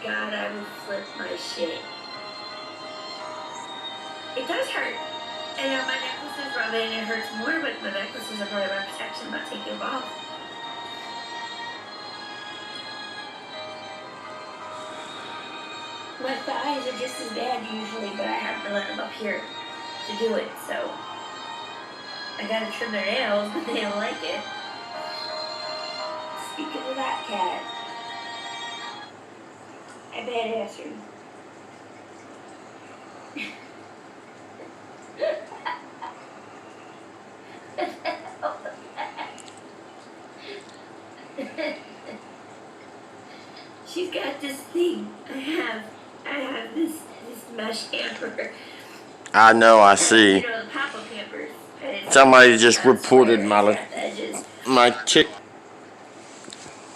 God, I would flip my shit. It does hurt. And my necklaces rub it and it hurts more, but the necklaces are part of my protection, not taking them off. My thighs are just as bad usually, but I have to let them up here to do it, so I gotta trim their nails, but they don't like it. Speaking of that cat, I badass her. She's got this thing. I have this mesh hamper. I know, I see. You know, the pop-up hampers. Somebody just reported my chick.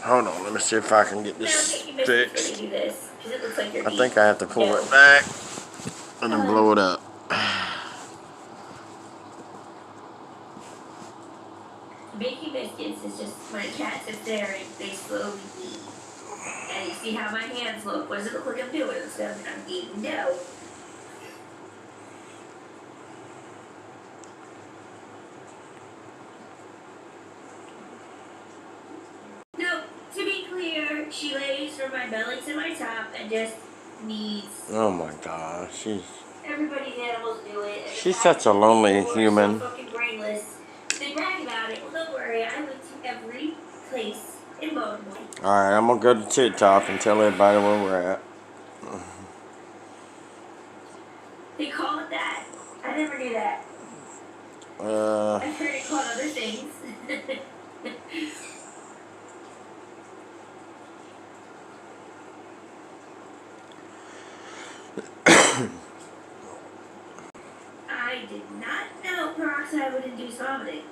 Hold on, let me see if I can get this fixed. I think I have to pull it back and then blow it up. Making biscuits is just my cat sits there and they slowly eat. And you see how my hands look. What does it look like I'm doing? So I'm eating dough. No, to be clear, she lays from my belly to my top and just needs. Oh my God, Everybody's animals do it. She's such a lonely human. So fucking brainless. They brag about it. Well, don't worry. I went to every place in Baltimore. Alright, I'm gonna go to TikTok and tell everybody where we're at. They call it that. I never knew that. I've heard it called other things. I did not know peroxide would induce vomiting.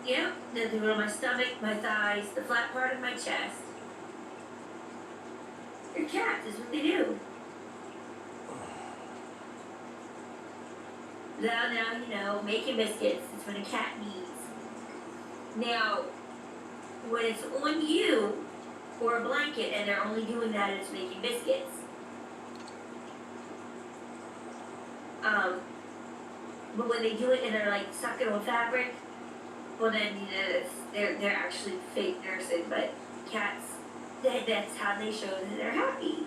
Yep, they'll do it on my stomach, my thighs, the flat part of my chest. They're cats, is what they do. Now, you know, making biscuits is when a cat needs. Now, when it's on you, or a blanket, and they're only doing that, it's making biscuits. But when they do it and they're like sucking on fabric, well then, you know, they're actually fake nursing, but cats, that's how they show that they're happy.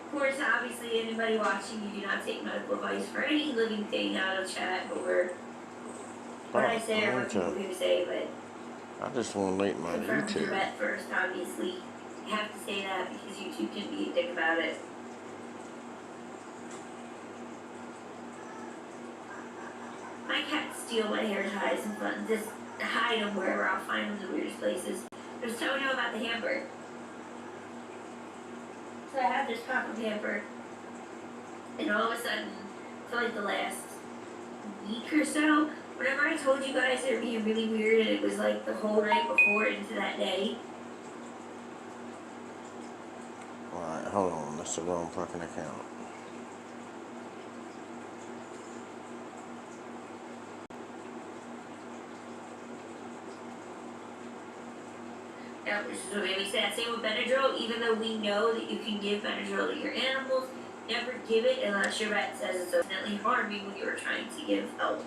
Of course, obviously, anybody watching, you do not take medical advice for any living thing out of chat or what I say or what people do say, but I just want to link my confirm with your YouTube. vet first, obviously. You have to say that because YouTube can be a dick about it. My cats steal my hair ties and buttons, just hide them wherever I'll find them in the weirdest places. I was telling you about the hamper. So I have this pop-up hamper, and all of a sudden, for like the last week or so, whenever I told you guys it would be really weird, and it was like the whole night before into that day. Alright, hold on, that's the wrong fucking account. Which is what made me sad. Same with Benadryl, even though we know that you can give Benadryl to your animals, never give it unless your vet says it's definitely harming when you are trying to give help.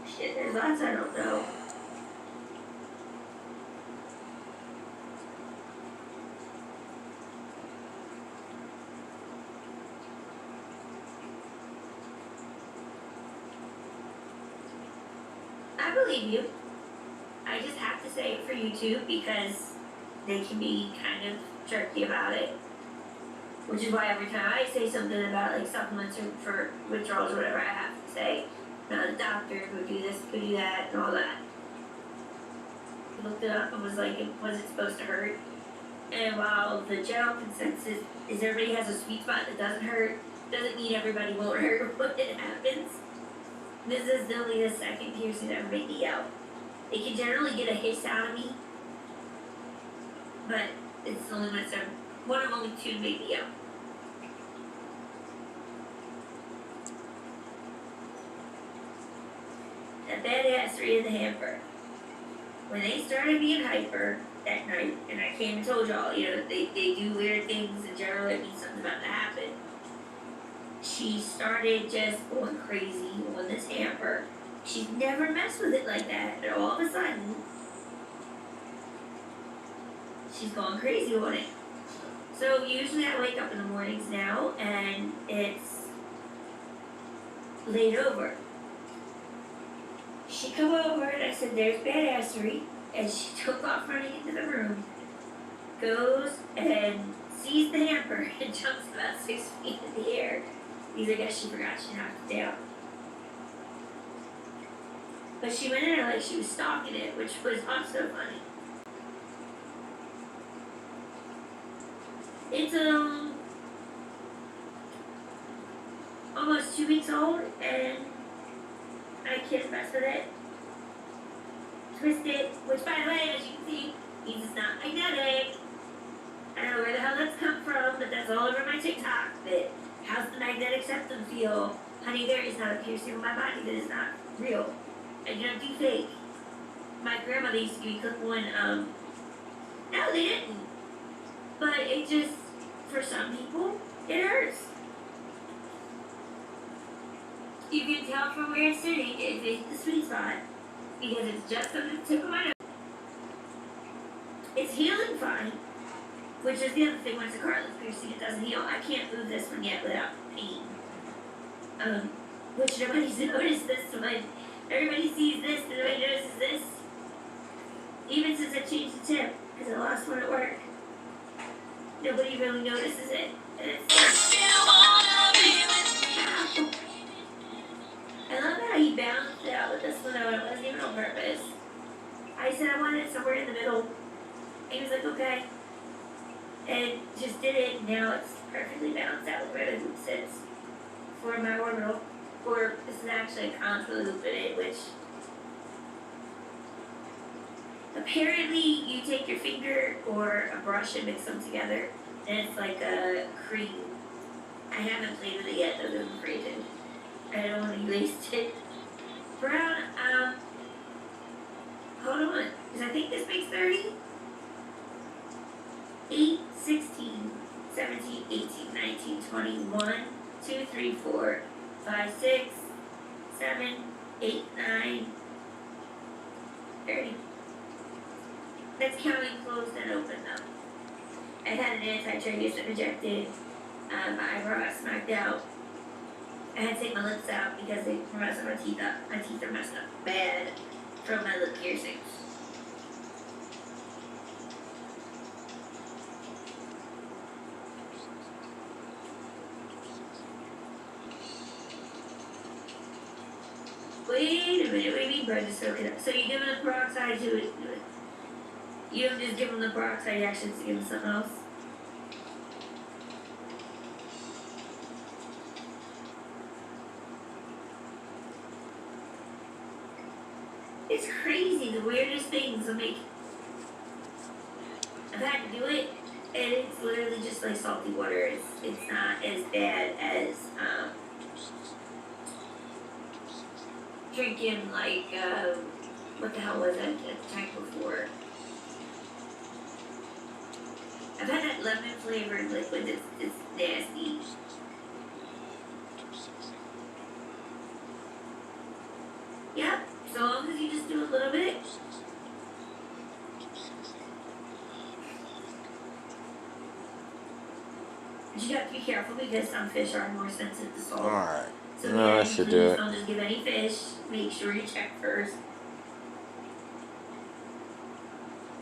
Shit, there's lots I don't know. I believe you. I just have to say it for YouTube because they can be kind of jerky about it. Which is why every time I say something about like supplements or for withdrawals or whatever, I have to say, no, the doctor, go do this, go do that, and all that. I looked it up and was like, was it supposed to hurt? And while the general consensus is everybody has a sweet spot that doesn't hurt, doesn't mean everybody won't hurt when it happens. This is only the second piercing that ever made me yell. They can generally get a hiss out of me, but it's only when it's one of only two to make me yell. That badassery in the hamper. When they started being hyper that night, and I came and told y'all, they do weird things in general, it means something's about to happen. She started just going crazy on this hamper. She's never messed with it like that, and all of a sudden, she's going crazy on it. So usually I wake up in the mornings now, and it's laid over. She come over and I said, there's badassery, and she took off running into the room, goes and sees the hamper and jumps about 6 feet in the air. Because I guess she forgot she knocked it down. But she went in there like she was stalking it, which was also funny. It's almost 2 weeks old, and I can't mess with it. Twist it, which by the way, as you can see, means it's not magnetic. I don't know where the hell that's come from, but that's all over my TikTok. But how's the magnetic septum feel? Honey, there is not a piercing on my body that is not real. I do not do fake. My grandmother used to give me clip one, no, they didn't. But it just, for some people, it hurts. You can tell from where it's sitting, it's the sweet spot, because it's just on the tip of my nose. It's healing fine, which is the other thing when it's a cartilage piercing, it doesn't heal. I can't move this one yet without pain. Which nobody's noticed this one. Everybody sees this, and nobody notices this. Even since I changed the tip, because I lost one at work. Nobody really notices it. And it's I love how he balanced it out with this one though, it wasn't even on purpose. I said I wanted it somewhere in the middle. And he was like, okay. And just did it, and now it's perfectly balanced out with where the hoop sits for my orbital. Or this is actually a contour loop in it, which apparently you take your finger or a brush and mix them together, and it's like a cream. I haven't played with it yet, though I'm afraid to. I don't want to waste it. Brown, hold on, because I think this makes 30. 8, 16, 17, 18, 19, 21, 2, 3, 4, 5, 6, 7, 8, 9, 30. That's counting closed and open though. I had an anti-tragus that rejected. My eyebrow got smacked out. I had to take my lips out because they were messing my teeth up. My teeth are messed up bad from my lip piercings. Wait a minute, what do you mean birds are soaking up? So you give them the peroxide to it? You don't just give them the peroxide actions to give them something else? It's crazy, the weirdest things will make. I've had to do it, and it's literally just like salty water. It's not as bad as drinking like what the hell was it at the time before? I've had that lemon flavored liquid it's nasty. Yep, so long as you just do a little bit. But you have to be careful because some fish are more sensitive to salt. Alright. So No, I please should do it. don't just give any fish. Make sure you check first.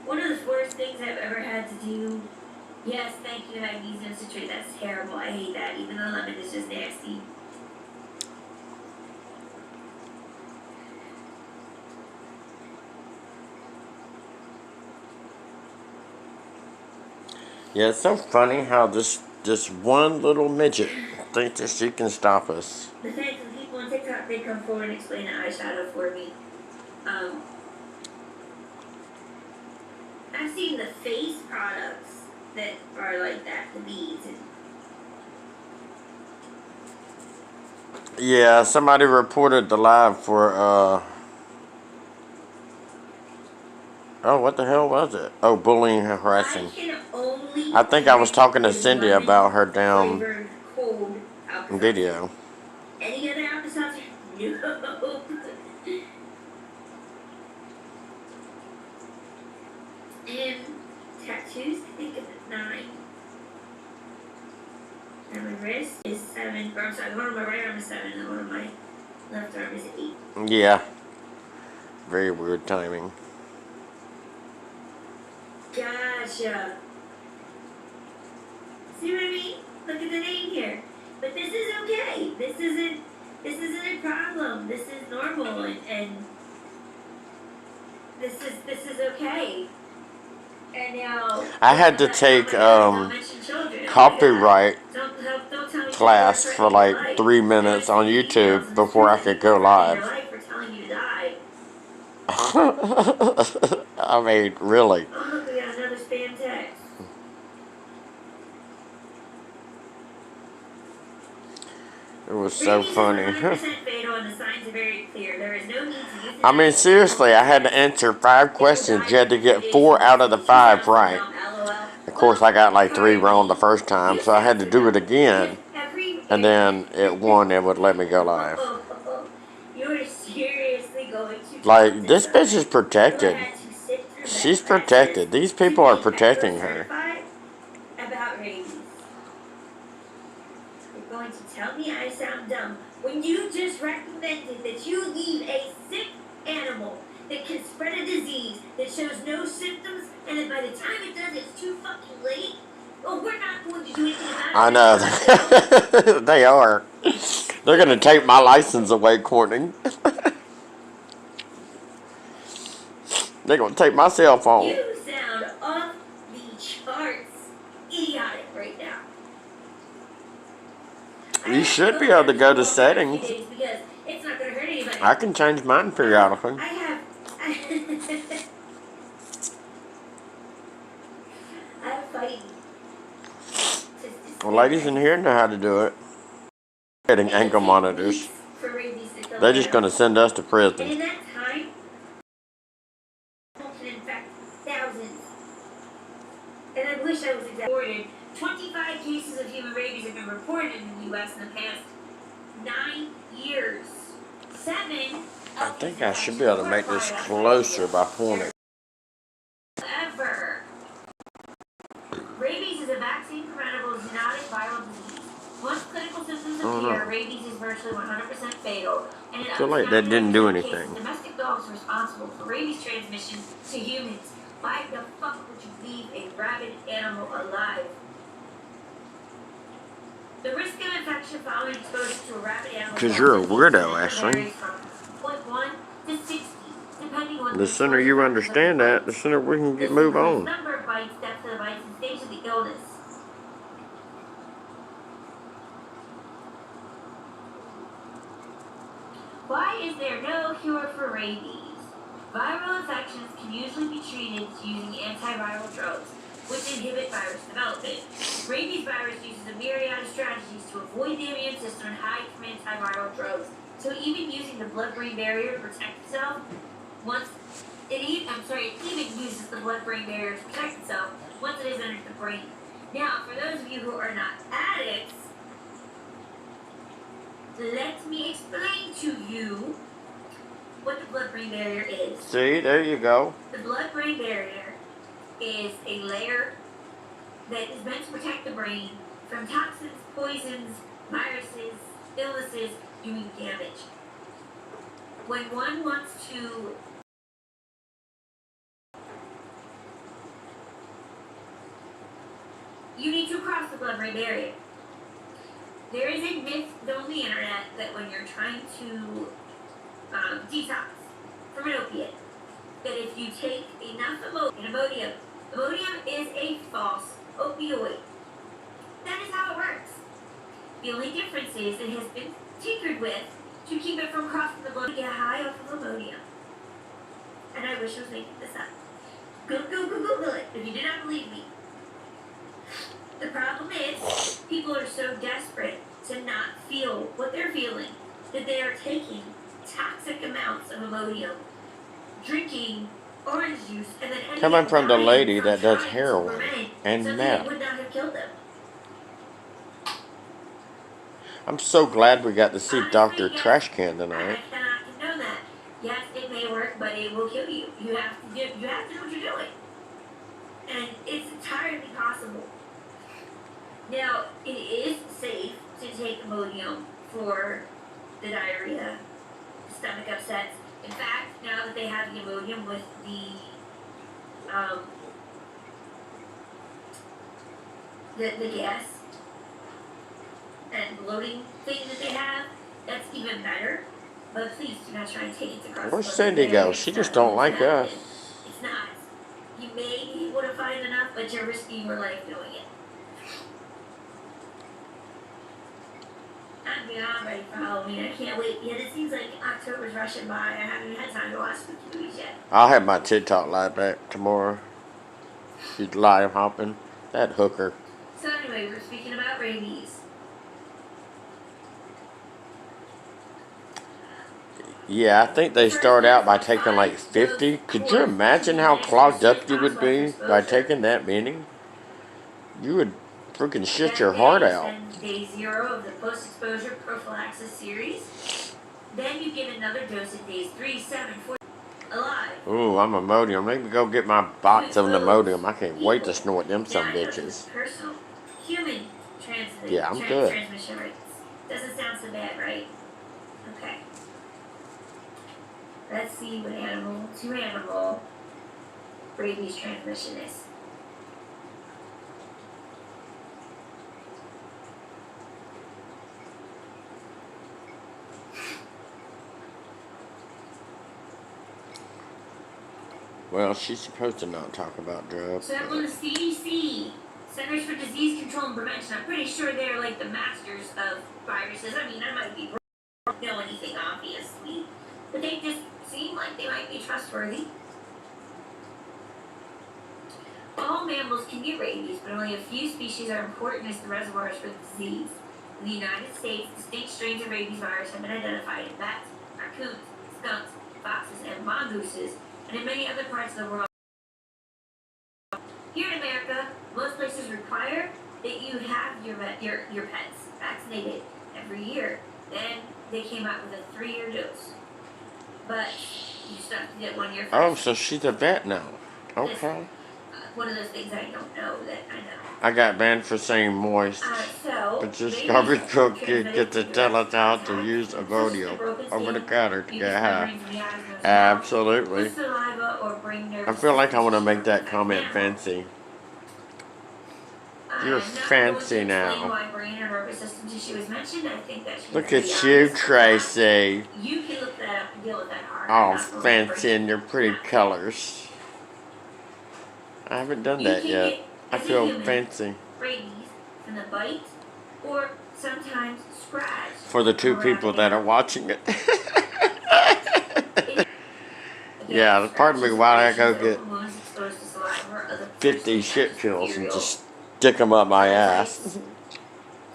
One of the worst things I've ever had to do. Yes, thank you, magnesium citrate. That's terrible. I hate that. Even though lemon is just nasty. Yeah, it's so funny how this one little midget thinks that she can stop us. The fact that people on TikTok, they come forward and explain the eyeshadow for me. I've seen the face products that are like that, the beads. Yeah, somebody reported the live for, oh, what the hell was it? Oh, bullying and harassing. I think I was talking to Cindy about her damn video. Any other alcohol? No. And tattoos, I think it's 9. And my wrist is 7. Or I'm sorry, one of my right arm is 7, and one of my left arm is 8. Yeah. Very weird timing. Gotcha. See what I mean? Look at the name here. But this is okay. This isn't a problem. This is normal, and this is okay. And now I had to take copyright class for like 3 minutes on YouTube before I could go live. I mean, really. Oh, look, we got another spam text. It was so funny. 100% fatal and the signs are very clear. There is no need to use I mean, seriously, I had to answer 5 questions. You had to get 4 out of the 5 right. Of course, I got like 3 wrong the first time, so I had to do it again. And then it would let me go live. You're seriously going to... Like, this bitch is protected. She's protected. These people are protecting her. About rabies. You're going to tell me I sound dumb when you just recommended that you leave a sick animal that can spread a disease that shows no symptoms, and then by the time it does, it's too fucking late? Well, we're not going to do anything about it. I know. They are. They're going to take my license away, Courtney. They're going to take my cell phone. You sound off the charts idiotic right now. You should be able to go to settings. Because it's not going to hurt anybody. I can change mine periodically. I'm fighting. Well, ladies in here know how to do it. Getting ankle monitors. They're just going to send us to And in prison. that time, can infect thousands. And I wish I was reported. 25 cases of human rabies have been reported in the U.S. in the past 9 years. 7. I think I should be able to make this closer by pointing. Ever. Rabies is a vaccine-preventable zoonotic viral disease. Once clinical symptoms appear, rabies is virtually 100% fatal. And I feel like that didn't do anything. Domestic dogs are responsible for rabies transmission to humans. Why the fuck would you leave a rabid animal alive? The risk of infection following exposure to a rabid animal... Because you're a weirdo, Ashley. The sooner you understand that, the sooner we can move on. Number of bites, depth of the bites, and stage of the illness. Why is there no cure for rabies? Viral infections can usually be treated using antiviral drugs, which inhibit virus development. Rabies virus uses a myriad of strategies to avoid the immune system and hide from antiviral drugs. So even using the blood-brain barrier to protect itself, it even uses the blood-brain barrier to protect itself once it has entered the brain. Now, for those of you who are not addicts, let me explain to you what the blood-brain barrier is. See, there you go. The blood-brain barrier is a layer that is meant to protect the brain from toxins, poisons, viruses, illnesses doing damage. When one wants to you need to cross the blood-brain barrier. There is a myth on the internet that when you're trying to detox from an opiate, that if you take enough Imodium is a false opiate. opioid. That is how it works. The only difference is it has been tinkered with to keep it from crossing the blood to get high off of Imodium. And I wish I was making this up. Google it if you do not believe me. The problem is, people are so desperate to not feel what they're feeling that they are taking toxic amounts of Imodium, drinking orange juice, and then ending Coming up from the dying lady from that does trying to heroin prevent and something meth. that would not have killed them. I'm so glad we got to see Honestly, Dr. yes, Trash Can I tonight. cannot condone that. Yes, it may work, but it will kill you. You have to know what you're doing. And it's entirely possible. Now, it is safe to take Imodium for the diarrhea, stomach upsets. In fact, now that they have the Imodium with the gas and bloating thing that they have, that's even better. But please do not try and take it to cross. Where's Cindy go? She just don't like us. It's not. You may be able to find enough, but you're risking your life doing it. I'm beyond ready for Halloween. I can't wait. Yet it seems like October's rushing by. I haven't even had time to watch the movies yet. I'll have my TikTok live back tomorrow. She's live hopping. That hooker. So anyway, we're speaking about rabies. Yeah, I think they start out by taking like 50. Could you imagine how clogged up you would be by taking that many? You would freaking shit your heart out. Day 0 of the post-exposure prophylaxis series. Then you get another dose at days 3, 7, 4, alive. Ooh, I'm Imodium. Let me go get my box of Imodium. I can't wait to snort them some bitches. Personal, human transmission. Yeah, I'm good. Transmission rates. Doesn't sound so bad, right? Okay. Let's see what animal to animal rabies transmission is. Well, she's supposed to not talk about drugs. So I'm on the CDC, Centers for Disease Control and Prevention. I'm pretty sure they're like the masters of viruses. I mean, I might be wrong, don't know anything obviously, but they just seem like they might be trustworthy. All mammals can get rabies, but only a few species are important as the reservoirs for the disease. In the United States, distinct strains of rabies virus have been identified in bats, raccoons, skunks, foxes, and mongooses, and in many other parts of the world. Here in America, most places require that you have your pets vaccinated every year. Then they came out with a 3-year dose. But you still have to get 1 year first. Oh, so she's a vet now. Okay. One of those things I don't know that I know. I got banned for saying moist. But just garbage cook get to tell us how to use Imodium over the counter to get high. Absolutely. I feel like I want to make that comment fancy. You're fancy now. Look at you, Tracy. You can look that up and deal with that hard. All fancy in your pretty colors. I haven't done that yet. I feel fancy. Rabies from the bite or sometimes scratch. For the 2 people that are watching it. Yeah, pardon me while I go get 50 shit pills and just stick them up my ass.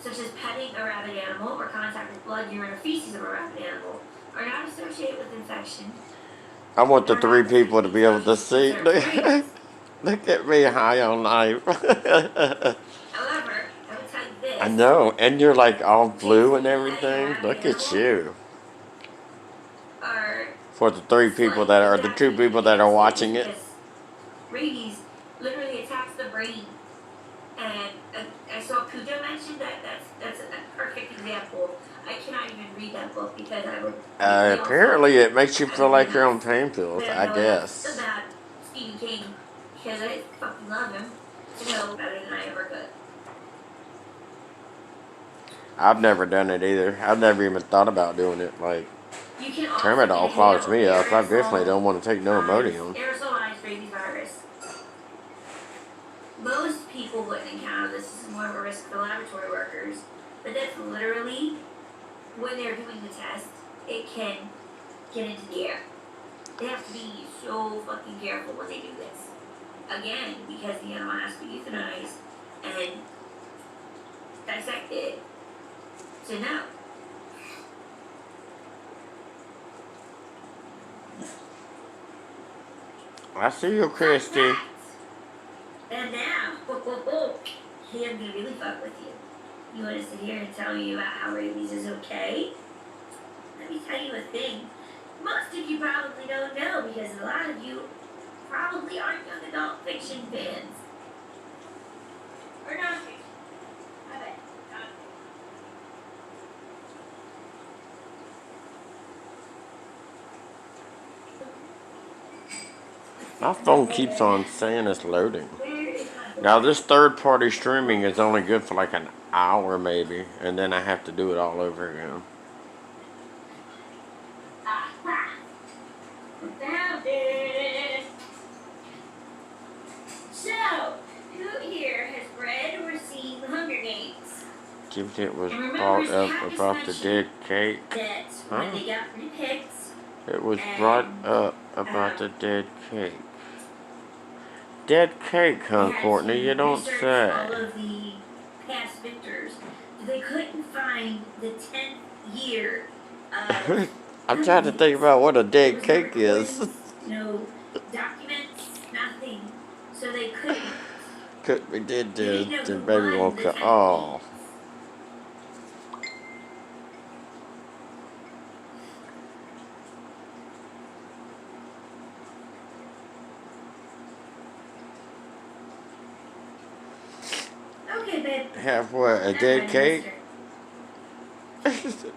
Such as petting a rabid animal or contact with blood, urine, or feces of a rabid animal are not associated with infection. I want the 3 people to be able to see. Look at me high on life. However, I will tell you this. I know, and you're like all blue and everything. Look at you. For the 3 people that are, the 2 people that are watching it. Rabies literally attacks the brain. And I saw Cujo mention that. That's a perfect example. I cannot even read that book because I would. Apparently it makes you feel like you're on pain pills, I guess. About Stephen King, because I fucking love him, to know better than I ever could. I've never done it either. I've never even thought about doing it. Like, Tramadol clogs me up. I definitely don't want to take no Imodium. Aerosolized rabies virus. Most people wouldn't encounter this is more of a risk for laboratory workers. But that's literally when they're doing the test, it can get into the air. They have to be so fucking careful when they do this. Again, because the animal has to be euthanized and dissected to know. I see you, Christy. And now, he am gonna really fuck with you. You want to sit here and tell me about how rabies is okay? Let me tell you a thing. Most of you probably don't know because a lot of you probably aren't young adult fiction fans. Or non-fiction. I bet. My phone keeps on saying it's loading. Now this third-party streaming is only good for like an hour maybe, and then I have to do it all over again. Found it. So, who here has read or seen The Hunger Games? It was brought up about the dead cake. That when they got repicked. It was brought up about the dead cake. Dead cake, huh, Courtney? You don't say. All of the past victors. They couldn't find the 10th year of I'm trying to think about what a dead cake is. No documents, nothing. So they couldn't. Could be dead, then baby won't come. Oh. Okay, babe. Have what? A dead cake?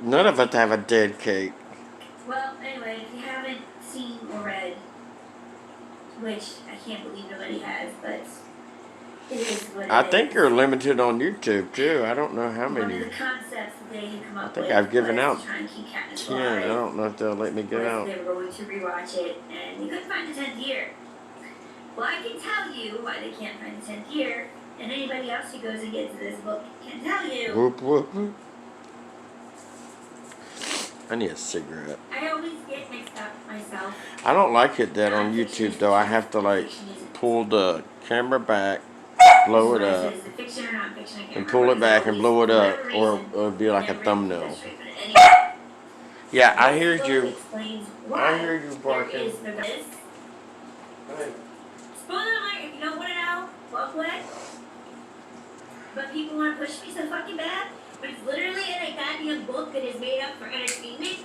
None of us have a dead cake. Well, anyway, if you haven't seen or read, which I can't believe nobody has, but it is what it is. I think you're limited on YouTube too. I don't know how One of many. the concepts that they had come up I think with I've given was out to try and keep Katniss 10. I alive. don't know if they'll let me get out. They were going to rewatch it, and they couldn't find the 10th year. Well, I can tell you why they can't find the 10th year, and anybody else who goes and gets this book can tell you. Whoop, whoop, whoop. I need a cigarette. I always get mixed up myself. I don't like it that on YouTube though. I have to like pull the camera back, blow it up, and pull it back and blow it up, or it would be like a thumbnail. Yeah, I hear you. I hear you barking. Spoiler alert, if you don't want to know, walk away. But people want to push me so fucking bad. But it's literally in a goddamn book that is made up for entertainment.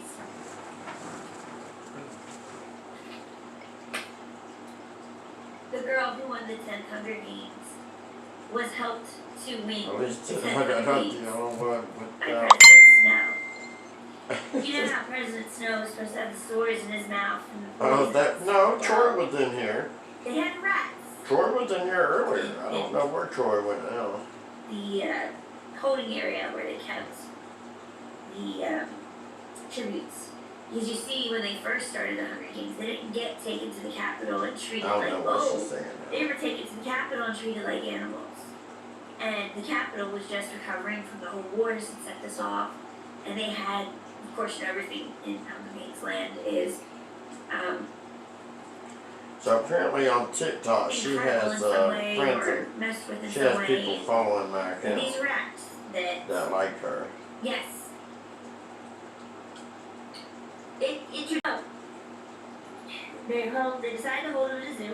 The girl who won the 10th Hunger Games was helped to win the 10th Hunger Games by President Snow. You know how President Snow is supposed to have the swords in his mouth? And no, Troy was in here. They had rats. Troy was in here earlier. I don't know where Troy went now. The holding area where they kept the tributes. Because you see, when they first started the Hunger Games, they didn't get taken to the Capitol and treated like wolves. They were taken to the Capitol and treated like animals. And the Capitol was just recovering from the whole wars that set this off. And they had, of course, you know, everything in Hunger Games land is so apparently on TikTok she has friends. She has people following my account these rats that like her. Yes. They decided to hold them in a zoo.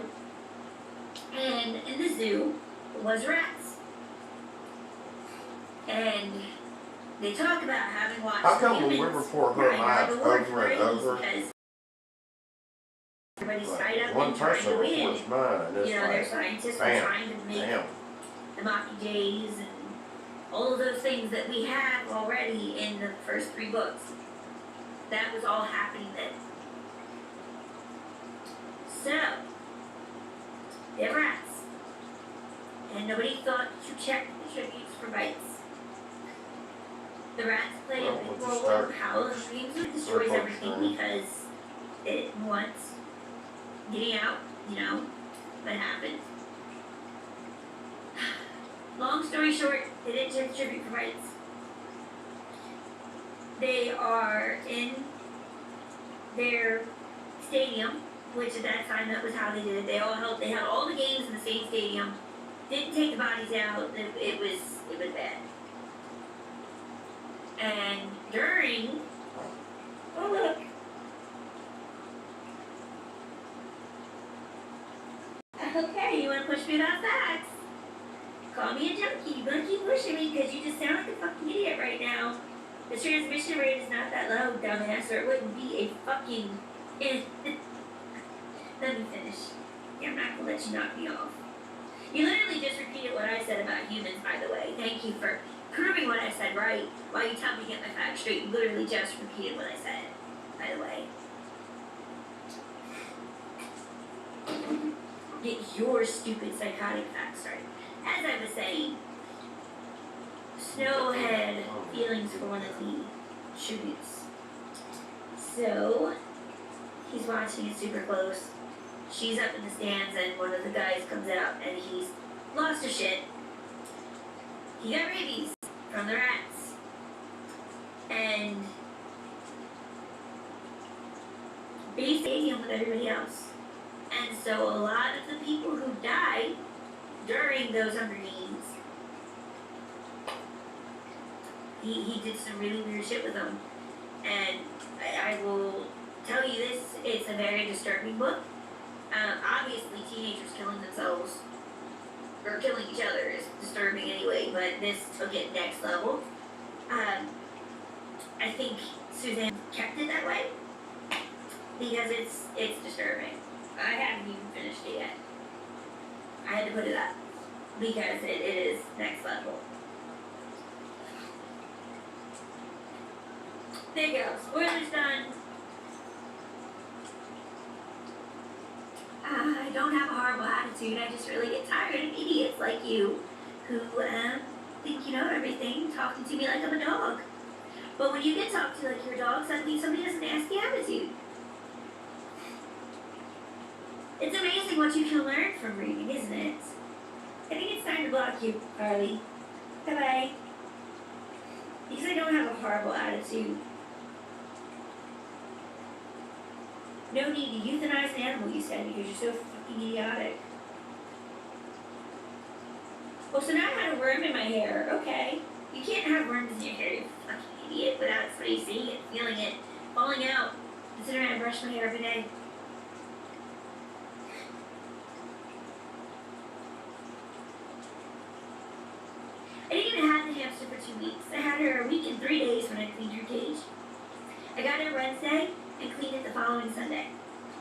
And in the zoo was rats. And they talk about having watched How come humans when we report her live over and over, everybody's tied up one and trying person to win. reports mine and it's You know, like, their scientists were trying to make the Mockjays and all of those things that we have already in the first 3 books. That was all happening then. So, they're rats. And nobody thought to check the tributes for bites. The rats play a big role in how the Games destroys everything because it wants getting out, you know, what happened. Long story story short, they didn't take the tribute for rights. They are in their stadium, which at that time that was how they did it. They had all the games in the same stadium. Didn't take the bodies out. It was bad. And during, oh look. Okay, you want to push me about facts? Call me a junkie. You're gonna keep pushing me because you just sound like a fucking idiot right now. The transmission rate is not that low, dumbass, or it wouldn't be a fucking. Let me finish. Yeah, I'm not gonna let you knock me off. You literally just repeated what I said about humans, by the way. Thank you for proving what I said right. While you tell me to get my facts straight, you literally just repeated what I said, by the way. Get your stupid psychotic facts right. As I was saying, Snow had feelings for one of the tributes. So, he's watching it super close. She's up in the stands and one of the guys comes out and he's lost his shit. He got rabies from the rats. And be stadium with everybody else. And so a lot of the people who died during those Hunger Games, he did some really weird shit with them. And I will tell you this, it's a very disturbing book. Obviously teenagers killing themselves, or killing each other is disturbing anyway, but this took it next level. I think Suzanne kept it that way, because it's disturbing. I haven't even finished it yet. I had to put it up, because it is next level. There you go, spoilers done. I don't have a horrible attitude, I just really get tired of idiots like you who think you know everything, talking to me like I'm a dog. But when you get talked to like you're a dog, suddenly somebody has a nasty attitude. It's amazing what you can learn from reading, isn't it? I think it's time to block you, Carly. Bye-bye. Because I don't have a horrible attitude. No need to euthanize an animal, you said, because you're so fucking idiotic. Well, so now I had a worm in my hair. Okay. You can't have worms in your hair, you fucking idiot, without somebody seeing it, feeling it, falling out. Considering I brush my hair every day. I didn't even have the hamster for 2 weeks. I had her a week and 3 days when I cleaned her cage. I got her Wednesday and cleaned it the following Sunday.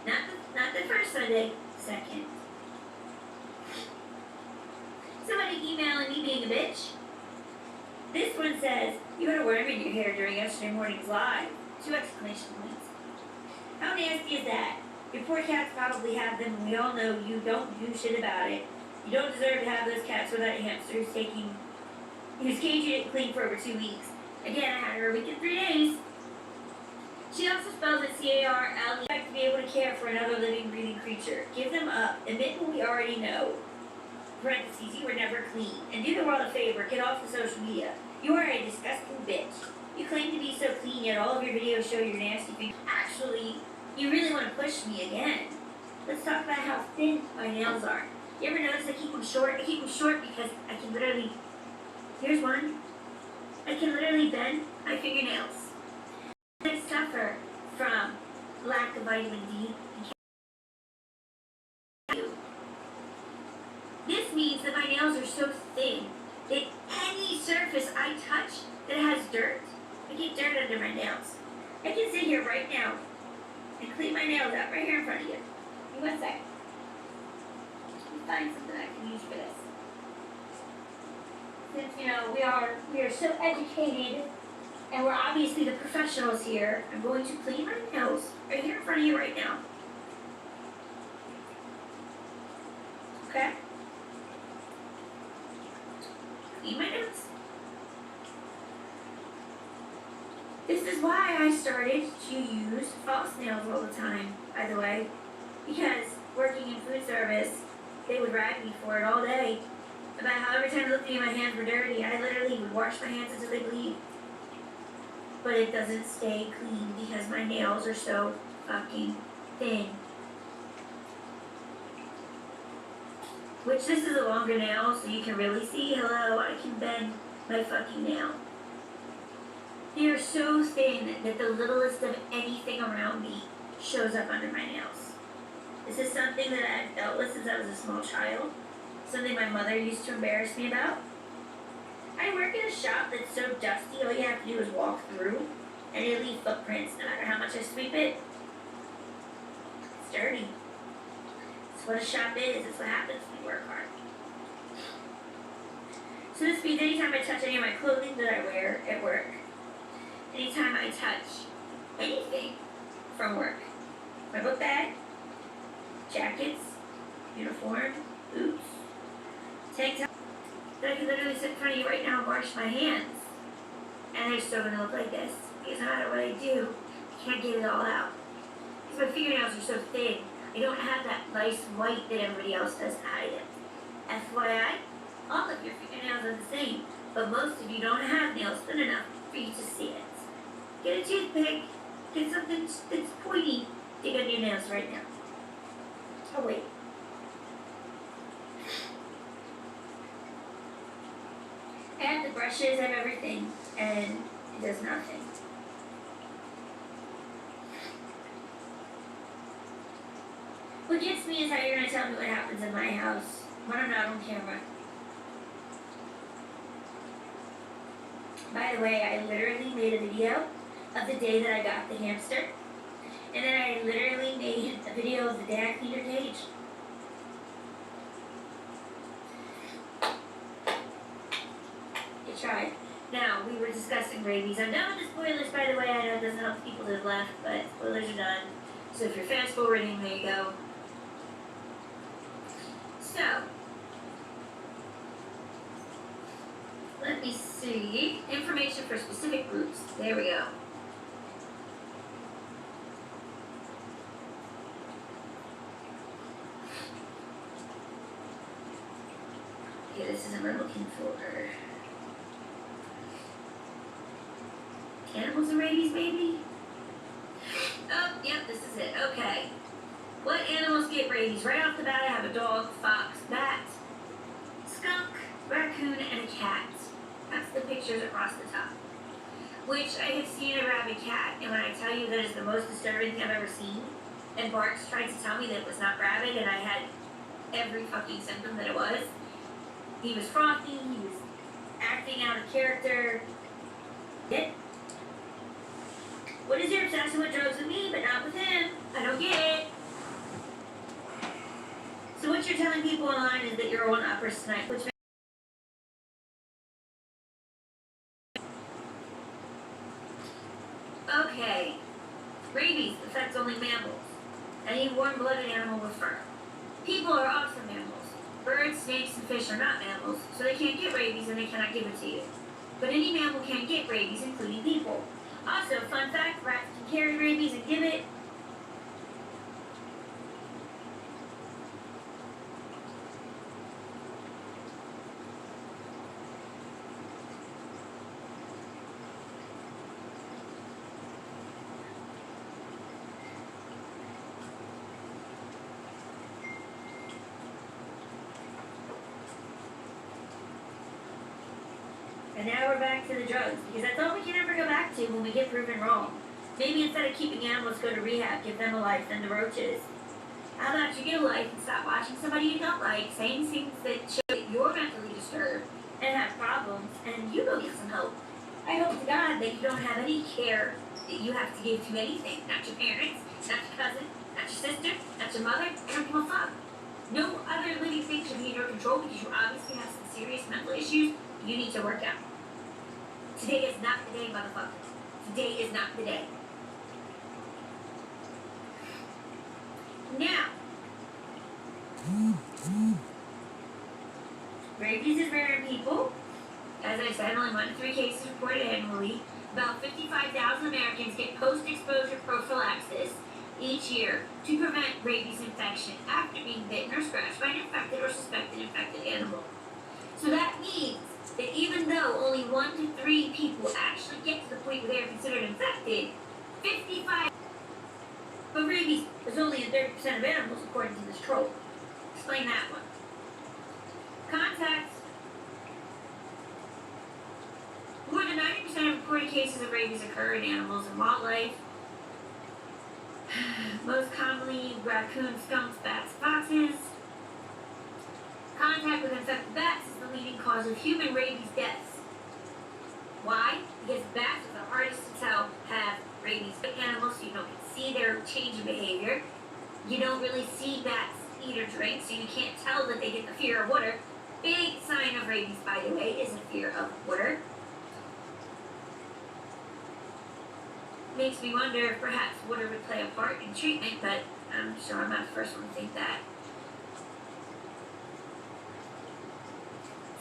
Not the first Sunday, second. Somebody emailing me being a bitch. This one says, you had a worm in your hair during yesterday morning's live. 2 exclamation points. How nasty is that? Your poor cats probably have them, and we all know you don't do shit about it. You don't deserve to have those cats without hamsters whose cage you didn't clean for over 2 weeks. Again, I had her a week and 3 days. She also spells it C-A-R-L-E. Expect to be able to care for another living, breathing creature. Give them up. Admit what we already know. Parentheses, you were never clean. And do the world a favor, get off the social media. You are a disgusting bitch. You claim to be so clean, yet all of your videos show your nasty feet. Actually, you really want to push me again. Let's talk about how thin my nails are. You ever notice I keep them short? I keep them short because I can literally... Here's one. I can literally bend my fingernails. I suffer from lack of vitamin D. This means that my nails are so thin that any surface I touch that has dirt, I get dirt under my nails. I can sit here right now and clean my nails out right here in front of you. Give me 1 sec. Let me find something I can use for this. Since, you know, we are so educated and we're obviously the professionals here, I'm going to clean my nails right here in front of you right now. Okay? Clean my nails. This is why I started to use false nails all the time, by the way. Because working in food service, they would rag me for it all day. about how every time I looked at me, my hands were dirty. I literally would wash my hands until they bleed. But it doesn't stay clean because my nails are so fucking thin. Which this is a longer nail, so you can really see. Hello, I can bend my fucking nail. They are so thin that the littlest of anything around me shows up under my nails. This is something that I've dealt with since I was a small child. Something my mother used to embarrass me about. I work in a shop that's so dusty, all you have to do is walk through, and you leave footprints no matter how much I sweep it. It's dirty. It's what a shop is. It's what happens when you work hard. So this means anytime I touch any of my clothing that I wear at work, anytime I touch anything from work, my book bag, jackets, uniform, boots, tank top, that I could literally sit in front of you right now and wash my hands, and they're still gonna look like this, because no matter what I do, I can't get it all out. Because my fingernails are so thin, I don't have that nice white that everybody else does to hide it. FYI, all of your fingernails are the same, but most of you don't have nails thin enough for you to see it. Get a toothpick, get something that's pointy, dig on your nails right now. Oh wait. I have the brushes, I have everything, and it does nothing. What gets me is how you're gonna tell me what happens in my house when I'm not on camera. By the way, I literally made a video of the day that I got the hamster. And then I literally made a video of the day I cleaned her cage. You tried. Now, we were discussing rabies. I'm done with the spoilers, by the way. I know it doesn't help people that have left, but spoilers are done. So if you're fast forwarding, there you go. So, let me see. Information for specific groups. There we go. Okay, this isn't what I'm looking for. Animals and rabies, maybe? Oh, yep, this is it. Okay. What animals get rabies? Right off the bat, I have a dog, fox, bat, skunk, raccoon, and a cat. That's the pictures across the top. Which I have seen a rabid cat, and when I tell you that is the most disturbing thing I've ever seen, and Barks tried to tell me that it was not rabid, and I had every fucking symptom that it was. He was frothy, he was acting out of character. Yeah. What is your obsession with drugs with me, but not with him? I don't get it. So what you're telling people online is that you're a one-upper snipe, which okay. Rabies affects only mammals. Any warm-blooded animal with fur. People are also mammals. Birds, snakes, and fish are not mammals, so they can't get rabies and they cannot give it to you. But any mammal can get rabies, including people. Also, fun fact, rats can carry rabies and give it. And now we're back to the drugs, because that's all we can ever go back to when we get proven wrong. Maybe instead of keeping animals go to rehab, give them a life than the roaches. How about you get a life and stop watching somebody you don't like, saying things that show that you're mentally disturbed and have problems, and you go get some help. I hope to God that you don't have any care that you have to give to anything. Not your parents, not your cousin, not your sister, not your mother. I don't give a fuck. No other living thing should be in your control because you obviously have some serious mental issues you need to work out. Today is not the day, motherfucker. Today is not the day. Now, rabies is rare in people. As I said, only 1 to 3 cases reported annually. About 55,000 Americans get post-exposure prophylaxis each year to prevent rabies infection after being bitten or scratched by an infected or suspected infected animal. So that means that even though only 1 to 3 people actually get to the point where they are considered infected, 55 but rabies is only in 30% of animals according to this troll. Explain that one. Context. More than 90% of reported cases of rabies occur in animals and wildlife. Most commonly raccoons, skunks, bats, foxes. Contact with infected bats is the leading cause of human rabies deaths. Why? Because bats are the hardest to tell have rabies. Animals, so you don't see their change in behavior. You don't really see bats eat or drink, so you can't tell that they get the fear of water. Big sign of rabies, by the way, is a fear of water. Makes me wonder if perhaps water would play a part in treatment, but I'm sure I'm not the first one to think that.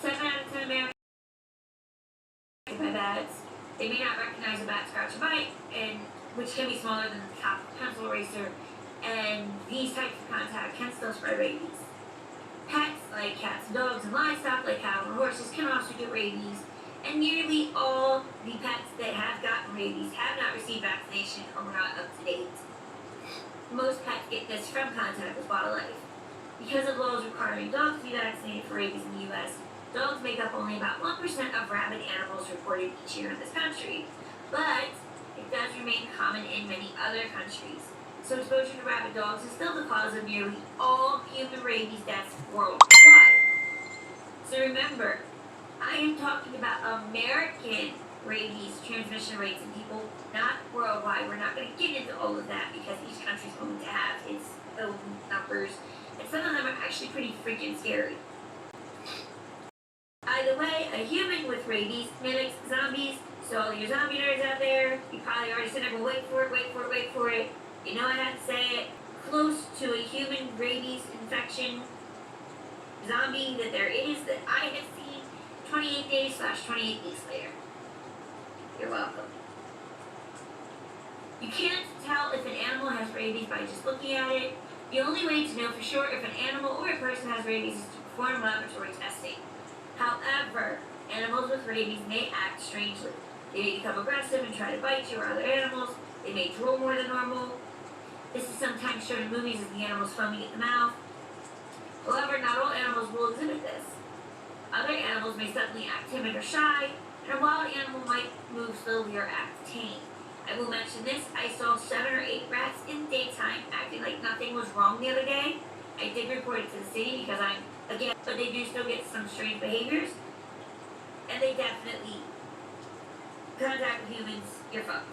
7 out of 10 Americans by bats. They may not recognize a bat scratch or bite, and which can be smaller than the top of a pencil eraser, and these types of contact can still spread rabies. Pets like cats and dogs and livestock like cows and horses can also get rabies, and nearly all the pets that have gotten rabies have not received vaccination or were not up to date. Most pets get this from contact with wildlife. Because of laws requiring dogs to be vaccinated for rabies in the U.S., dogs make up only about 1% of rabid animals reported each year in this country, but it does remain common in many other countries. So exposure to rabid dogs is still the cause of nearly all human rabies deaths worldwide. So remember, I am talking about American rabies transmission rates in people, not worldwide. We're not going to get into all of that because each country is going to have its own numbers, and some of them are actually pretty freaking scary. Either way, a human with rabies mimics zombies. So all your zombie nerds out there, you probably already said everyone, wait for it. You know I had to say it. Close to a human rabies infection zombie that there is that I have seen 28 days / 28 weeks later. You're welcome. You can't tell if an animal has rabies by just looking at it. The only way to know for sure if an animal or a person has rabies is to perform laboratory testing. However, animals with rabies may act strangely. They may become aggressive and try to bite you or other animals. They may drool more than normal. This is sometimes shown in movies as the animal's foaming at the mouth. However, not all animals will exhibit this. Other animals may suddenly act timid or shy, and a wild animal might move slowly or act tame. I will mention this. I saw 7 or 8 rats in daytime acting like nothing was wrong the other day. I did report it to the city because but they do still get some strange behaviors. And they definitely contact with humans, you're fucked.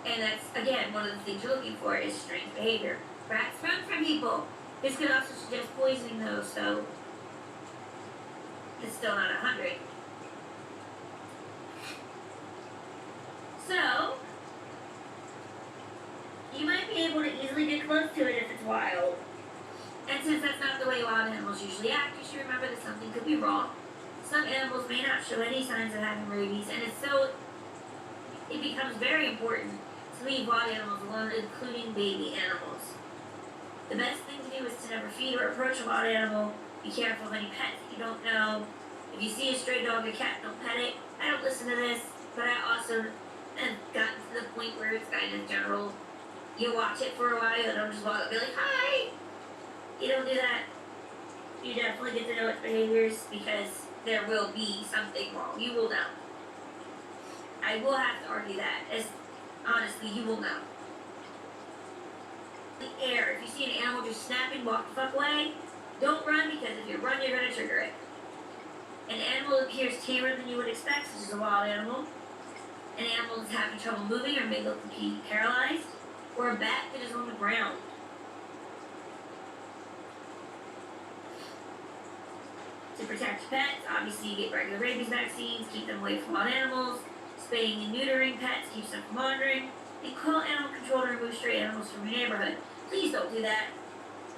And that's, again, one of the things you're looking for is strange behavior. Rats run from people. This could also suggest poisoning though, so it's still not 100. So, you might be able to easily get close to it if it's wild. And since that's not the way wild animals usually act, you should remember that something could be wrong. Some animals may not show any signs of having rabies, and it becomes very important to leave wild animals alone, including baby animals. The best thing to do is to never feed or approach a wild animal. Be careful of any pets that you don't know. If you see a stray dog or cat, don't pet it. I don't listen to this, but I also have gotten to the point where it's kind of general. You watch it for a while, and don't just walk up and be like, hi! You don't do that. You definitely get to know its behaviors because there will be something wrong. You will know. I will have to argue that, as honestly, you will know. The air, if you see an animal just snapping, walk the fuck away. Don't run, because if you run, you're going to trigger it. An animal that appears tamer than you would expect, such as a wild animal. An animal that's having trouble moving or may look to be paralyzed. Or a bat that is on the ground. To protect pets, obviously you get regular rabies vaccines, keep them away from wild animals. Spaying and neutering pets keeps them from wandering. And call animal control to remove stray animals from your neighborhood. Please don't do that.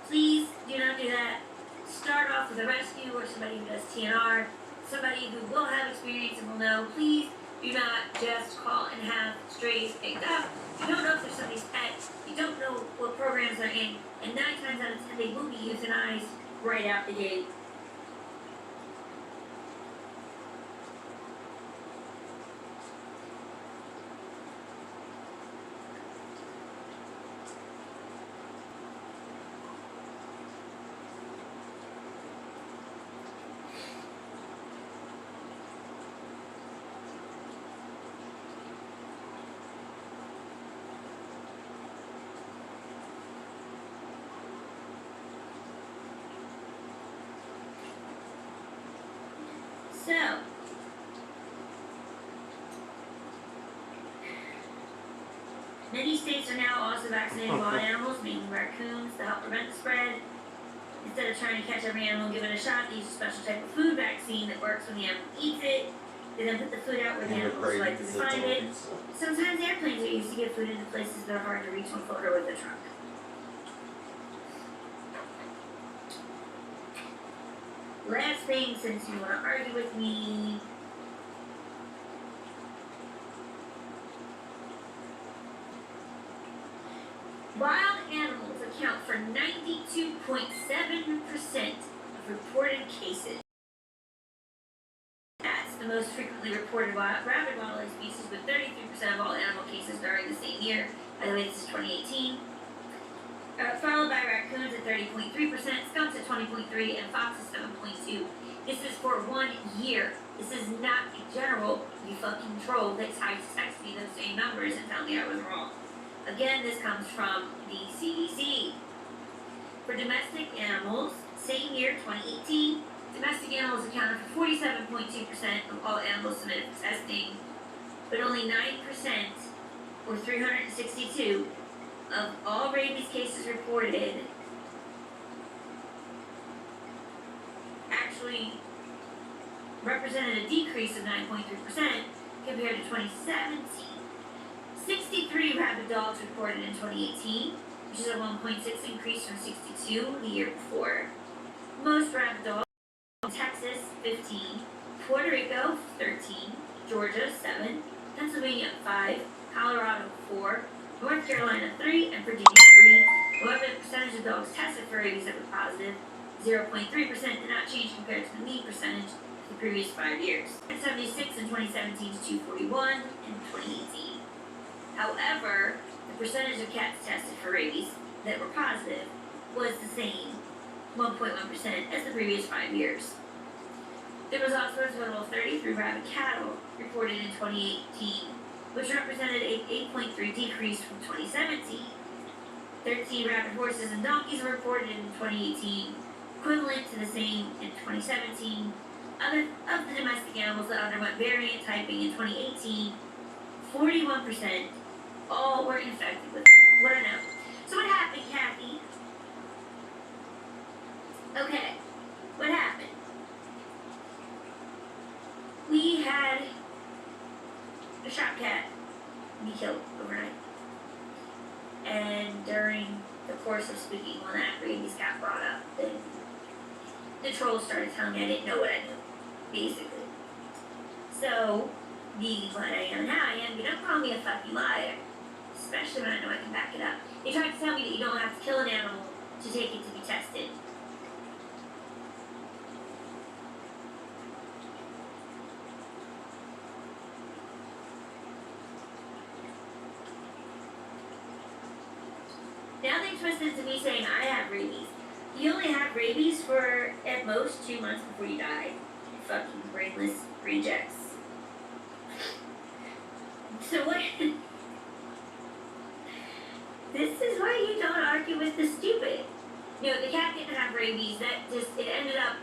Please do not do that. Start off with a rescue or somebody who does TNR. Somebody who will have experience and will know. Please do not just call and have strays picked up. You don't know if they're somebody's pet. You don't know what programs they're in. And 9 times out of 10 they will be euthanized right out the gate. So, many states are now also vaccinating wild animals, mainly raccoons, to help prevent the spread. Instead of trying to catch every animal and give it a shot, they use a special type of food vaccine that works when the animal eats it. They then put the food out where the animal is likely to find it. Sometimes airplanes are used to get food into places that are hard to reach when floated with a truck. Last thing, since you want to argue with me, wild animals account for 92.7% of reported cases. That's the most frequently reported rabid wildlife species, with 33% of all animal cases during the same year. By the way, this is 2018. Followed by raccoons at 30.3%, skunks at 20.3%, and foxes 7.2%. This is for 1 year. This is not general. You fucking troll that tried to text me those same numbers and tell me I was wrong. Again, this comes from the CDC. For domestic animals, same year, 2018, domestic animals accounted for 47.2% of all animals submitted for testing, but only 9%, or 362, of all rabies cases reported actually represented a decrease of 9.3% compared to 2017. 63 rabid dogs reported in 2018, which is a 1.6 increase from 62 the year before. Most rabid dogs in Texas, 15, Puerto Rico, 13, Georgia, 7, Pennsylvania, 5, Colorado, 4, North Carolina, 3, and Virginia, 3. However, the percentage of dogs tested for rabies that were positive, 0.3%, did not change compared to the mean percentage of the previous 5 years. 76 in 2017 to 241 in 2018. However, the percentage of cats tested for rabies that were positive was the same, 1.1%, as the previous 5 years. There was also a total of 33 rabid cattle reported in 2018, which represented a 8.3 decrease from 2017. 13 rabid horses and donkeys were reported in 2018, equivalent to the same in 2017. Of the domestic animals that underwent variant typing in 2018, 41% all were infected with what I know. So what happened, Kathy? Okay, what happened? We had a shop cat be killed overnight. And during the course of speaking, when that rabies got brought up, then the trolls started telling me I didn't know what I knew, basically. So, being what I am now, I am, you don't call me a fucking liar. Especially when I know I can back it up. They tried to tell me that you don't have to kill an animal to take it to be tested. Now they twisted to me saying I have rabies. You only have rabies for at most 2 months before you die. You fucking brainless rejects. So what? This is why you don't argue with the stupid. You know, the cat didn't have rabies. That just, it ended up,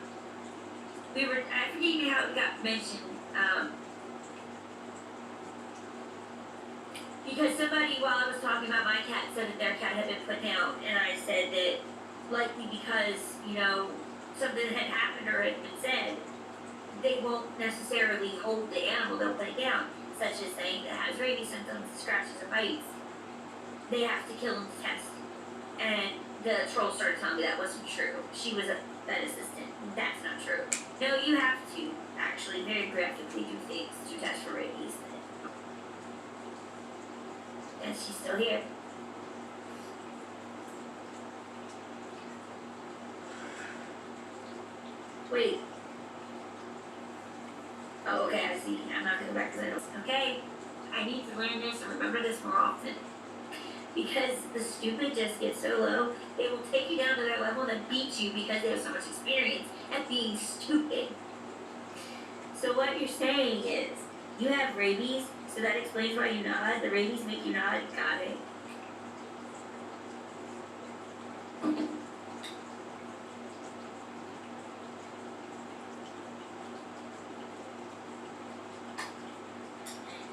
I forget even how it got mentioned. Because somebody, while I was talking about my cat, said that their cat had been put down, and I said that likely because, you know, something had happened or had been said, they won't necessarily hold the animal, they'll put it down, such as saying that it has rabies symptoms, scratches or bites. They have to kill him to test. And the troll started telling me that wasn't true. She was a vet assistant. That's not true. No, you have to actually very graphically do things to test for rabies. And she's still here. Wait. Oh, okay, I see. I'm not gonna go back to that. Okay, I need to learn this and remember this more often. Because the stupid just get so low, they will take you down to their level and then beat you because they have so much experience at being stupid. So what you're saying is, you have rabies, so that explains why you nod. The rabies make you nod. Got it.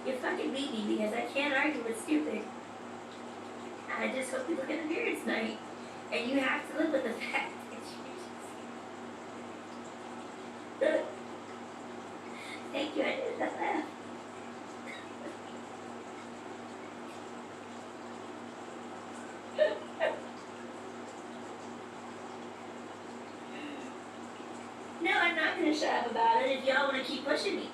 You fucking beat me because I can't argue with stupid. I just hope you look in the mirror tonight. And you have to live with the fact that you thank you, I did that laugh. No, I'm not gonna shut up about it if y'all wanna keep pushing me.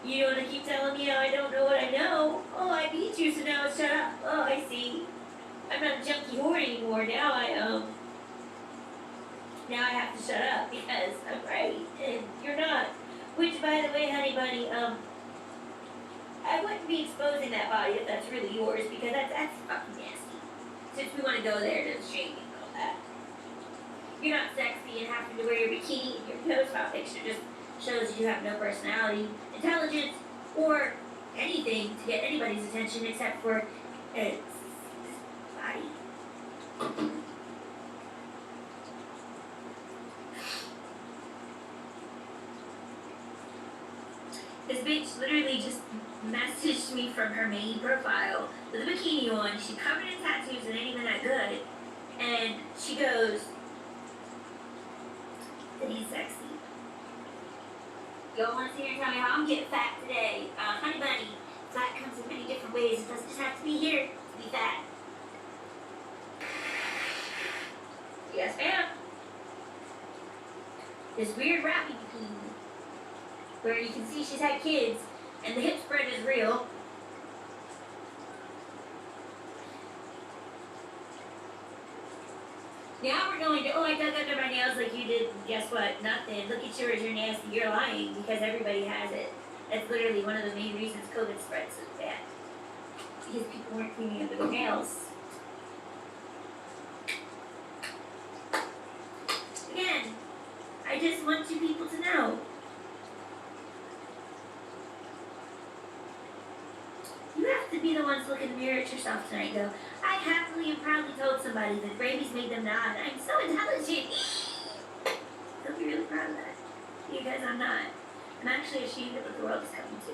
You wanna keep telling me, oh, I don't know what I know. Oh, I beat you, so now shut up. Oh, I see. I'm not a junkie whore anymore. Now I have to shut up because I'm right and you're not. Which, by the way, honey bunny, I wouldn't be exposing that body if that's really yours because that's fucking nasty. Since we want to go there to the shaming and all that. You're not sexy and having to wear your bikini and your profile picture just shows that you have no personality, intelligence, or anything to get anybody's attention except for its body. This bitch literally just messaged me from her main profile with a bikini on. She's covered in tattoos and ain't even that good. And she goes, that he's sexy. Y'all want to sit here and tell me how I'm getting fat today? Honey bunny, fat comes in many different ways. It doesn't just have to be here to be fat. Yes, ma'am. This weird wrappy bikini where you can see she's had kids and the hip spread is real. Now we're going to, oh, I dug under my nails like you did. Guess what? Nothing. Look at yours. You're nasty. You're lying because everybody has it. That's literally one of the main reasons COVID spread so bad. Because people weren't cleaning under their nails. Again, I just want you people to know. You have to be the ones to look in the mirror at yourself tonight and go, I happily and proudly told somebody that rabies made them nod. I'm so intelligent. They'll be really proud of that. Because I'm not. I'm actually ashamed of what the world is coming to.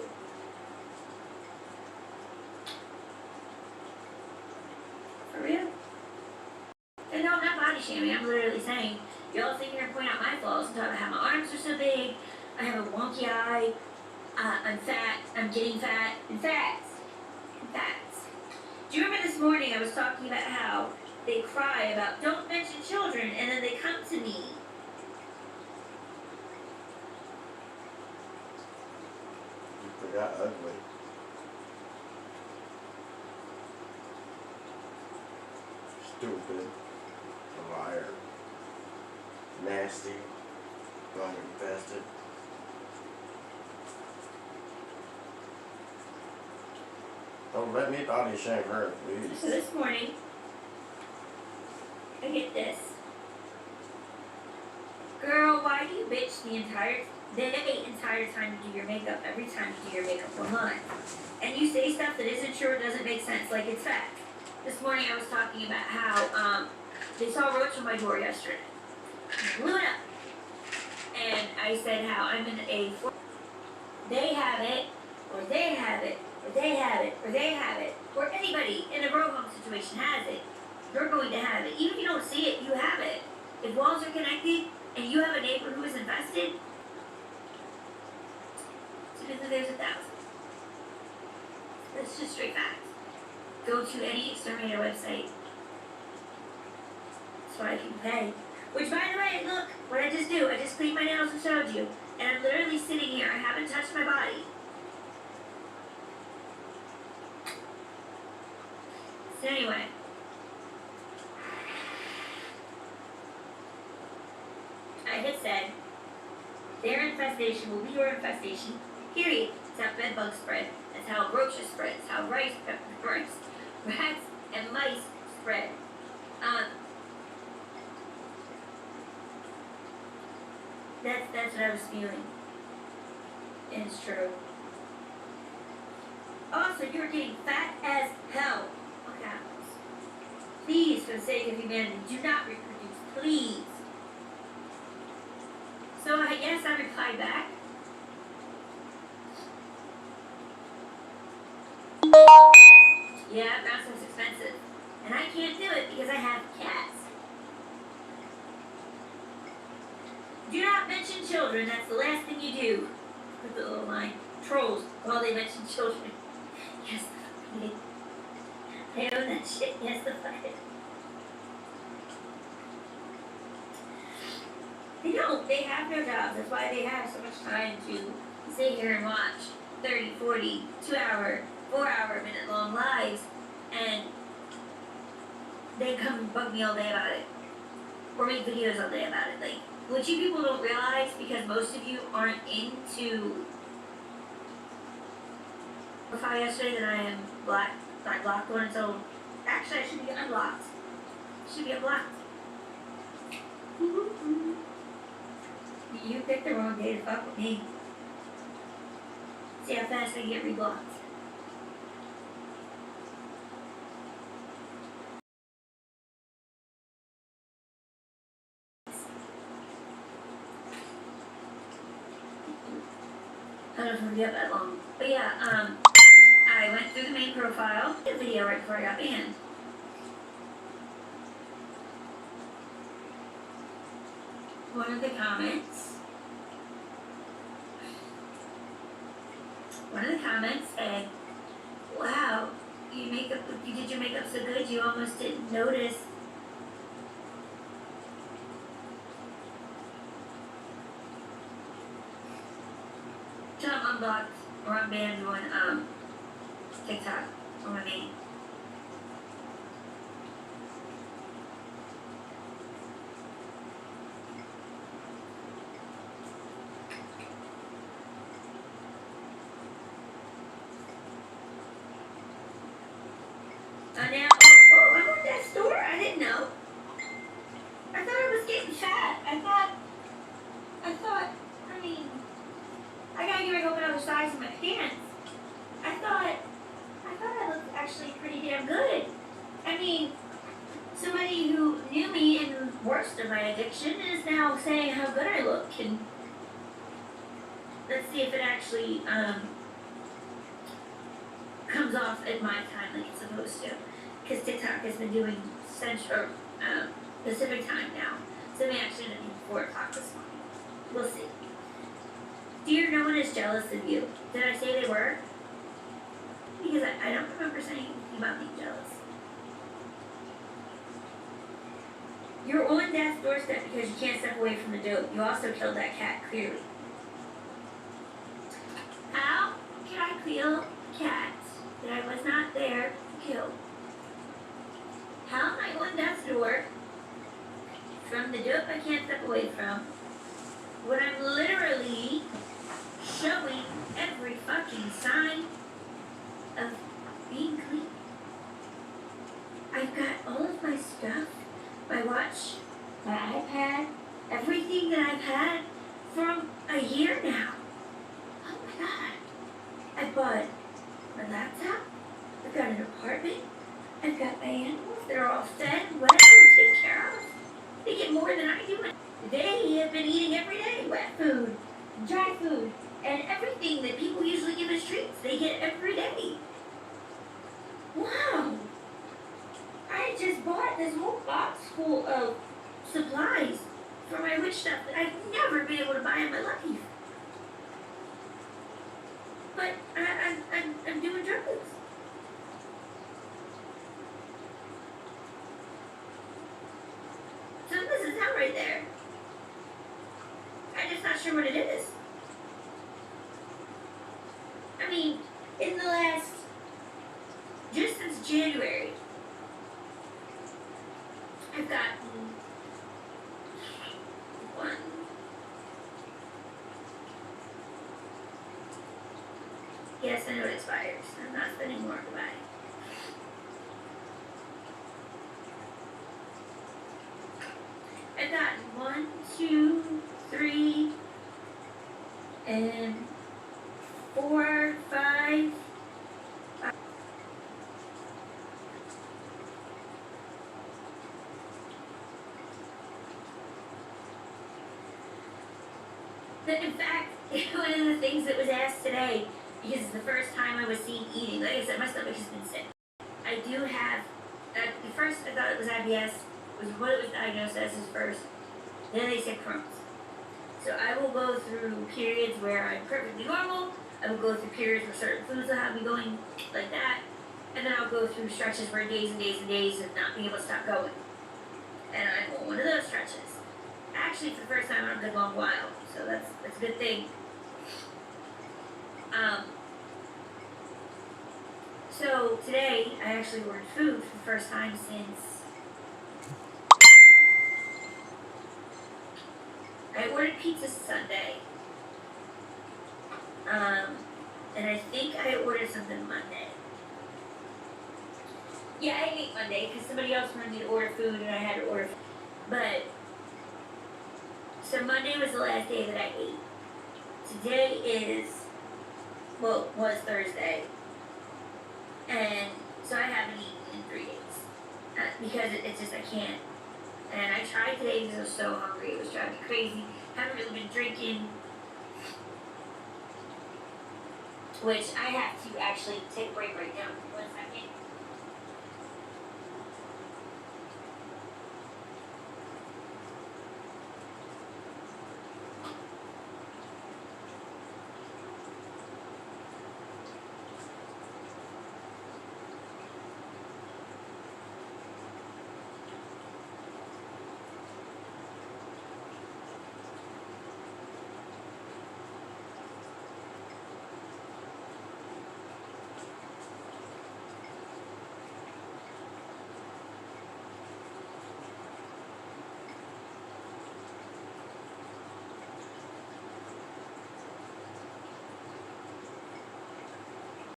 For real? And no, I'm not body shaming. I'm literally saying, y'all sit here and point out my flaws and talk about how my arms are so big, I have a wonky eye, I'm fat, I'm getting fat, and facts. Do you remember this morning I was talking about how they cry about don't mention children and then they come to me? You forgot ugly. Stupid. A liar. Nasty. Bug infested. Don't let me body shame her, please. So this morning, I get this. Girl, why do you bitch the entire time you do your makeup every time you do your makeup online? And you say stuff that isn't true or doesn't make sense, like it's fact. This morning I was talking about how they saw a roach on my door yesterday. Blew it up. And I said how I'm in a... They have it, or they have it, or they have it, or they have it, or anybody in a row home situation has it. You're going to have it. Even if you don't see it, you have it. If walls are connected and you have a neighbor who is infested, it's because there's 1,000. That's just straight facts. Go to any exterminator website so I can pay. Which, by the way, look, what I just do, I just cleaned my nails and showed you. And I'm literally sitting here, I haven't touched my body. So anyway. I had said, their infestation will be your infestation, period. It's how bed bugs spread. That's how roaches spread. It's how rats and mice spread. That's what I was feeling. And it's true. Also, you're getting fat as hell. Okay. Please, for the sake of humanity, do not reproduce. Please. So I guess I replied back. Yeah, brown stuff's expensive. And I can't do it because I have cats. Do not mention children. That's the last thing you do. Put the little line. Trolls while they mention children. Yes, the fuck I own that shit. Yes, the fuck it. They don't. They have their jobs. That's why they have so much time to sit here and watch 30, 40, 2-hour, 4-hour, minute-long lives, and they come and bug me all day about it, or make videos all day about it. Like, what you people don't realize, because most of you aren't into profile yesterday, that I am black. I blocked one until, actually I should be unblocked. Should be unblocked. You picked the wrong day to fuck with me. See how fast I get reblocked. I don't know if we'll get that long. But yeah, I went through the main profile, the video right before I got banned. One of the comments said, wow, you did your makeup so good you almost didn't notice. So I'm unblocked or I'm banned on TikTok on my main. Now, I'm at that store. I didn't know. I thought I was getting fat. I gotta get rid of another size of my pants. I thought I looked actually pretty damn good. I mean, somebody who knew me in the worst of my addiction is now saying how good I look, and let's see if it actually comes off at my time like it's supposed to. Because TikTok has been doing Central Pacific time now. So we actually ended up 4 o'clock this morning. We'll see. Dear, no one is jealous of you. Did I say they were? Because I don't remember saying anything about being jealous. You're on death's doorstep because you can't step away from the dope. You also killed that cat, clearly. How can I kill a cat that I was not there to kill? How am I on death's door from the dope I can't step away from when I'm literally showing every fucking sign of being clean? I've got all of my stuff, my watch, my iPad, everything that I've had for a year now. Oh my god. I bought a laptop, I've got an apartment, I've got my animals, they're all fed, whatever, taken care of. They get more than I do. They have been eating every day, wet food, dry food, and everything that people usually give as treats, they get every day. Wow. I just bought this whole box full of supplies for my witch stuff that I've never been able to buy in my life. But I'm doing drugs. So this is out right there. I'm just not sure what it is. I mean, in the last, just since January, I've gotten 1. Yes, I know it expires. I'm not spending more to buy. I've gotten 1, 2, 3, and 4, 5. But in fact, one of the things that was asked today, because it's the first time I was seen eating, like I said, my stomach has been sick. I do have, at first I thought it was IBS, was what it was diagnosed as first. Then they said Crohn's. So I will go through periods where I'm perfectly normal. I will go through periods where certain foods will have me going like that. And then I'll go through stretches where days and days and days of not being able to stop going. And I'm on one of those stretches. Actually, for the first time in a good long while. So that's a good thing. So today, I actually ordered food for the first time since I ordered pizza Sunday. And I think I ordered something Monday. Yeah, I ate Monday because somebody else wanted me to order food and I had to order food. But, so Monday was the last day that I ate. Today was Thursday. And so I haven't eaten in 3 days. Because it's just, I can't. And I tried today because I was so hungry. It was driving me crazy. Haven't really been drinking. Which I have to actually take a break right now. 1 second.